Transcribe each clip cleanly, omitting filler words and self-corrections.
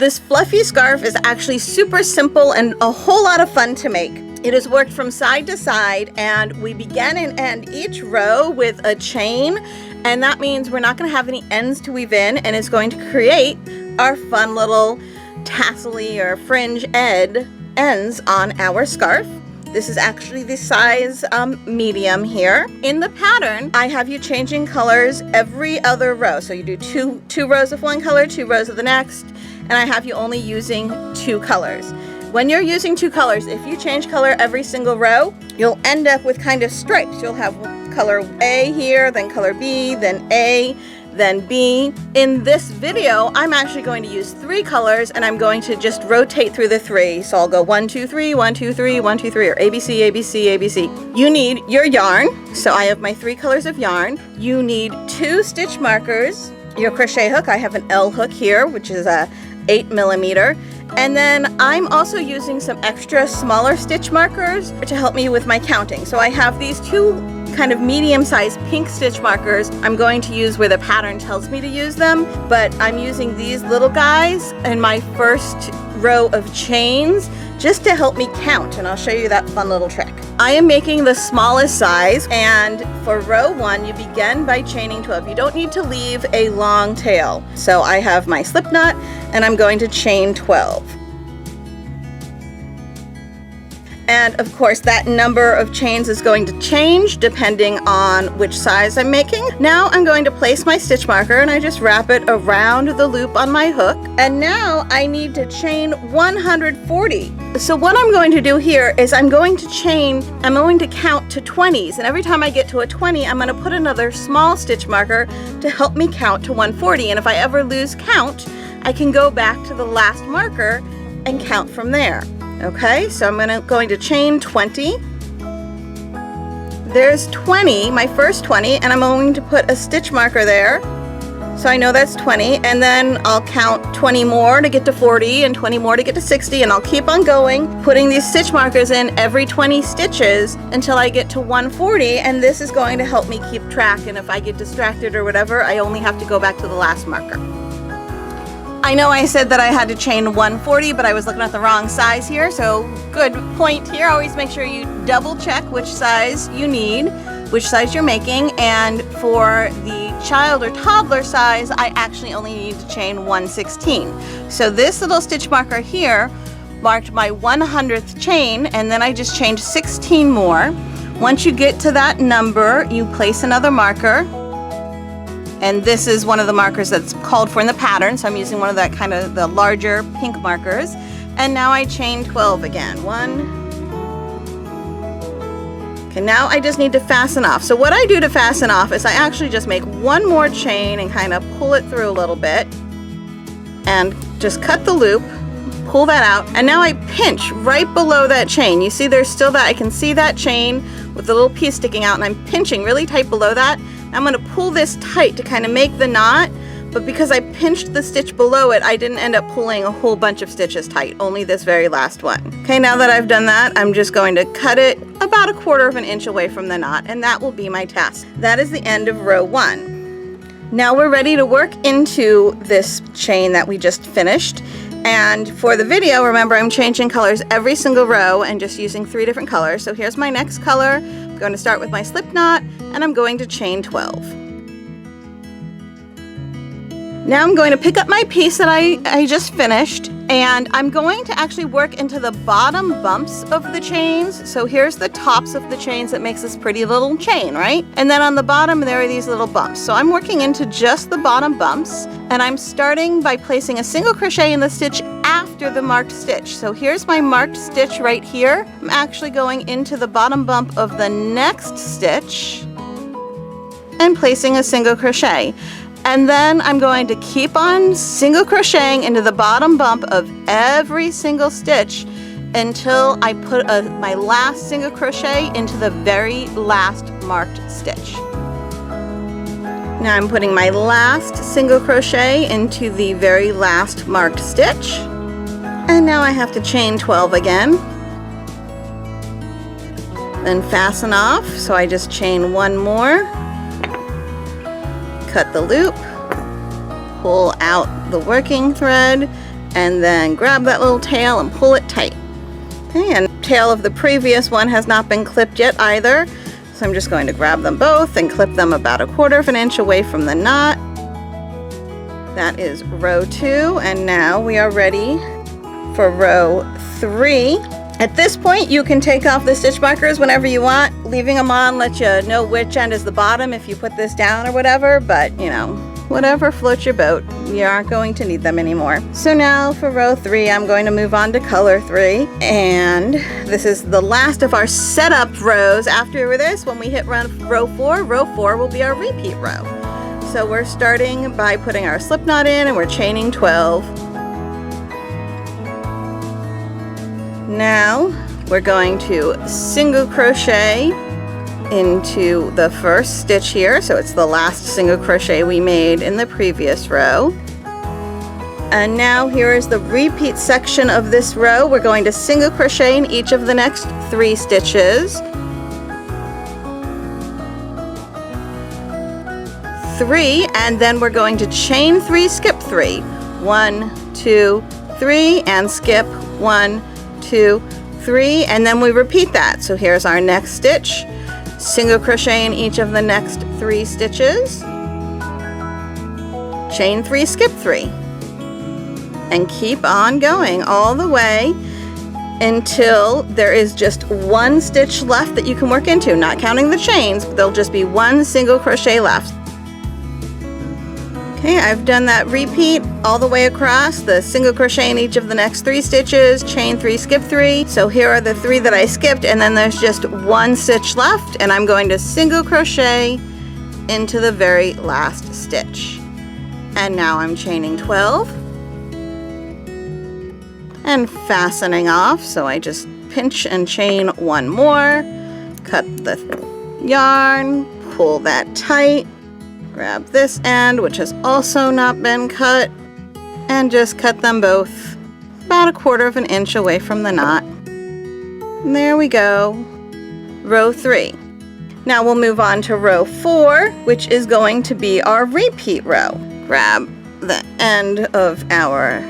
This fluffy scarf is actually super simple and a whole lot of fun to make. It is worked from side to side, and we begin and end each row with a chain, and that means we're not going to have any ends to weave in, and it's going to create our fun little tassel-y or fringe ends on our scarf. This is actually the size medium here. In the pattern, I have you changing colors every other row. So you do two rows of one color, 2 rows of the next, and I have you only using 2 colors. When you're using 2 colors, if you change color every single row, you'll end up with kind of stripes. You'll have color A here, then color B, then A, then B. In this video, I'm actually going to use 3 colors, and I'm going to just rotate through the 3. So I'll go 1, 2, 3, 1, 2, 3, 1, 2, 3, or ABC, ABC, ABC. You need your yarn. So I have my 3 colors of yarn. You need 2 stitch markers. Your crochet hook, I have an L hook here, which is a 8mm. And then I'm also using some extra smaller stitch markers to help me with my counting. So I have these 2 kind of medium-sized pink stitch markers I'm going to use where the pattern tells me to use them, but I'm using these little guys in my first row of chains just to help me count, and I'll show you that fun little trick. I am making the smallest size, and for row 1 you begin by chaining 12. You don't need to leave a long tail. So I have my slip knot and I'm going to chain 12. And of course that number of chains is going to change depending on which size I'm making. Now I'm going to place my stitch marker and I just wrap it around the loop on my hook. And now I need to chain 140. So what I'm going to do here is I'm going to count to 20s, and every time I get to a 20, I'm going to put another small stitch marker to help me count to 140. And if I ever lose count, I can go back to the last marker and count from there. Okay, so I'm going to chain 20. There's 20, my first 20, and I'm going to put a stitch marker there. So I know that's 20, and then I'll count 20 more to get to 40 and 20 more to get to 60, and I'll keep on going, putting these stitch markers in every 20 stitches until I get to 140, and this is going to help me keep track, and if I get distracted or whatever, I only have to go back to the last marker. I know I said that I had to chain 140, but I was looking at the wrong size here, so good point here. Always make sure you double check which size you need, which size you're making, and for the child or toddler size, I actually only need to chain 116. So this little stitch marker here marked my 100th chain, and then I just chained 16 more. Once you get to that number, you place another marker. And this is one of the markers that's called for in the pattern, so I'm using one of that kind of the larger pink markers. And now I chain 12 again. 1. Okay, now I just need to fasten off. So what I do to fasten off is I actually just make one more chain and kind of pull it through a little bit. And just cut the loop, pull that out, and now I pinch right below that chain. You see there's still that, I can see that chain with the little piece sticking out, and I'm pinching really tight below that. I'm going to pull this tight to kind of make the knot, but because I pinched the stitch below it, I didn't end up pulling a whole bunch of stitches tight, only this very last one. Okay, now that I've done that, I'm just going to cut it about 1/4 inch away from the knot, and that will be my task. That is the end of row 1. Now we're ready to work into this chain that we just finished. And for the video, remember I'm changing colors every single row and just using 3 different colors. So here's my next color. I'm going to start with my slip knot, and I'm going to chain 12. Now I'm going to pick up my piece that I just finished, and I'm going to actually work into the bottom bumps of the chains. So here's the tops of the chains that makes this pretty little chain, right? And then on the bottom there are these little bumps. So I'm working into just the bottom bumps, and I'm starting by placing a single crochet in the stitch after the marked stitch. So here's my marked stitch right here. I'm actually going into the bottom bump of the next stitch and placing a single crochet. And then I'm going to keep on single crocheting into the bottom bump of every single stitch until I put my last single crochet into the very last marked stitch. Now I'm putting my last single crochet into the very last marked stitch. And now I have to chain 12 again. Then fasten off, so I just chain 1 more. Cut the loop, pull out the working thread, and then grab that little tail and pull it tight. Okay, and tail of the previous one has not been clipped yet either, so I'm just going to grab them both and clip them about 1/4 of an inch away from the knot. That is row 2, and now we are ready for row 3. At this point, you can take off the stitch markers whenever you want. Leaving them on lets you know which end is the bottom if you put this down or whatever, but you know, whatever floats your boat. You aren't going to need them anymore. So now for row 3, I'm going to move on to color 3, and this is the last of our setup rows. After this, when we hit row 4 will be our repeat row. So we're starting by putting our slip knot in, and we're chaining 12. Now we're going to single crochet into the first stitch here, so it's the last single crochet we made in the previous row. And now here is the repeat section of this row. We're going to single crochet in each of the next 3 stitches. 3, and then we're going to chain 3, skip 3. 1, 2, 3, and skip 1, 2, 3, and then we repeat that. So here's our next stitch. Single crochet in each of the next 3 stitches. Chain 3, skip 3. And keep on going all the way until there is just 1 stitch left that you can work into, not counting the chains. There'll just be 1 single crochet left. Okay, I've done that repeat all the way across, the single crochet in each of the next 3 stitches, chain 3, skip 3. So here are the 3 that I skipped, and then there's just 1 stitch left, and I'm going to single crochet into the very last stitch. And now I'm chaining 12 and fastening off. So I just pinch and chain 1 more, cut the yarn, pull that tight, grab this end, which has also not been cut, and just cut them both about 1/4 of an inch away from the knot. And there we go, row 3. Now we'll move on to row 4, which is going to be our repeat row. Grab the end of our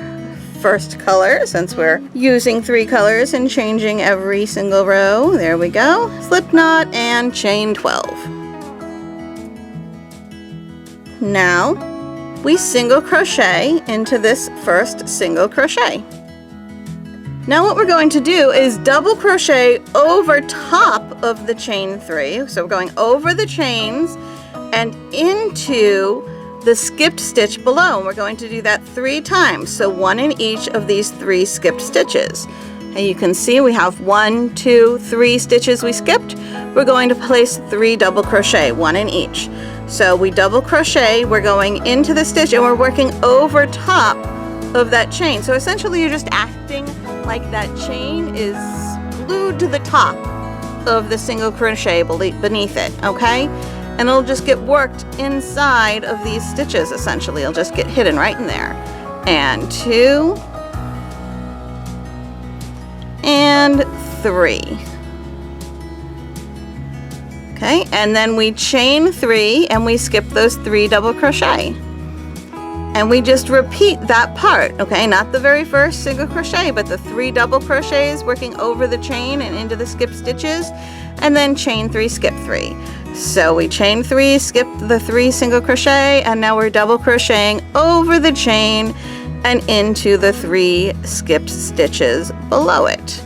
first color, since we're using 3 colors and changing every single row. There we go, slip knot and chain 12. Now we single crochet into this first single crochet. Now what we're going to do is double crochet over top of the chain 3. So we're going over the chains and into the skipped stitch below. And we're going to do that 3 times. So 1 in each of these 3 skipped stitches. And you can see we have 1, 2, 3 stitches we skipped. We're going to place 3 double crochet, 1 in each. So we double crochet, we're going into the stitch, and we're working over top of that chain. So essentially you're just acting like that chain is glued to the top of the single crochet beneath it, okay? And it'll just get worked inside of these stitches, essentially. It'll just get hidden right in there. And 2, and 3. Okay, and then we chain 3 and we skip those 3 double crochet. And we just repeat that part, okay? Not the very first single crochet, but the 3 double crochets working over the chain and into the skipped stitches, and then chain 3, skip 3. So we chain 3, skip the 3 single crochet, and now we're double crocheting over the chain and into the 3 skipped stitches below it.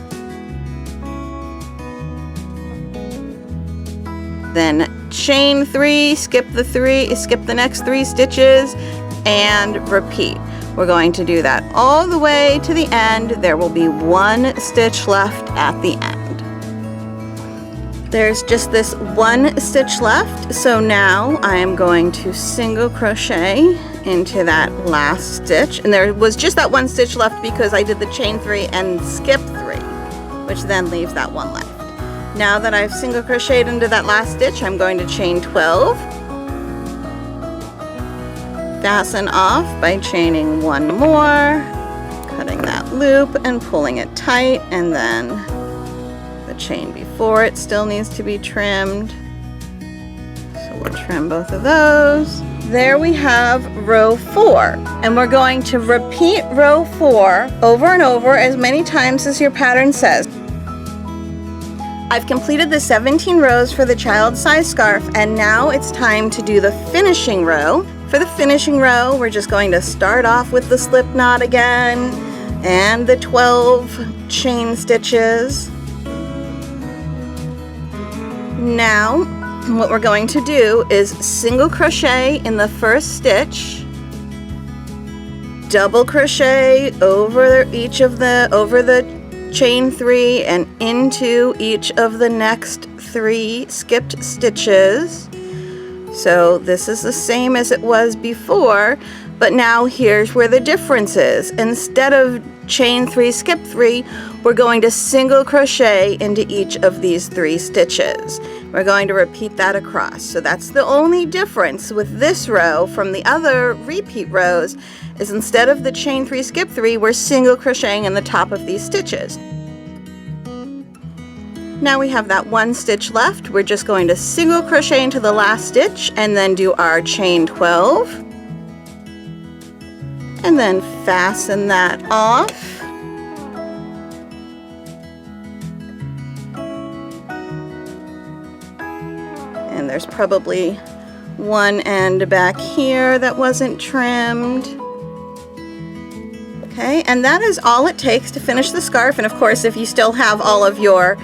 Then chain 3, skip the next 3 stitches, and repeat. We're going to do that all the way to the end. There will be 1 stitch left at the end. There's just this 1 stitch left, so now I am going to single crochet into that last stitch. And there was just that 1 stitch left because I did the chain 3 and skip 3, which then leaves that 1 left. Now that I've single crocheted into that last stitch, I'm going to chain 12, fasten off by chaining 1 more, cutting that loop and pulling it tight, and then the chain before it still needs to be trimmed. So we'll trim both of those. there we have row 4, and we're going to repeat row 4 over and over as many times as your pattern says. I've completed the 17 rows for the child size scarf, and now it's time to do the finishing row. For the finishing row, we're just going to start off with the slip knot again and the 12 chain stitches. Now, what we're going to do is single crochet in the first stitch, double crochet over the chain 3 and into each of the next 3 skipped stitches. So this is the same as it was before, but now here's where the difference is. Instead of chain 3, skip 3, we're going to single crochet into each of these 3 stitches. We're going to repeat that across. So that's the only difference with this row from the other repeat rows, is instead of the chain 3, skip 3, we're single crocheting in the top of these stitches. Now we have that 1 stitch left. We're just going to single crochet into the last stitch and then do our chain 12 and then fasten that off. And there's probably one end back here that wasn't trimmed. Okay, and that is all it takes to finish the scarf. And of course, if you still have all of your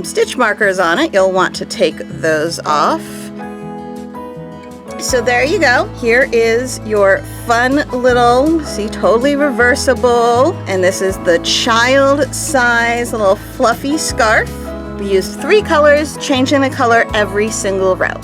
stitch markers on it, you'll want to take those off. So there you go. Here is your fun little, see, totally reversible, and this is the child size little fluffy scarf. We used 3 colors, changing the color every single row.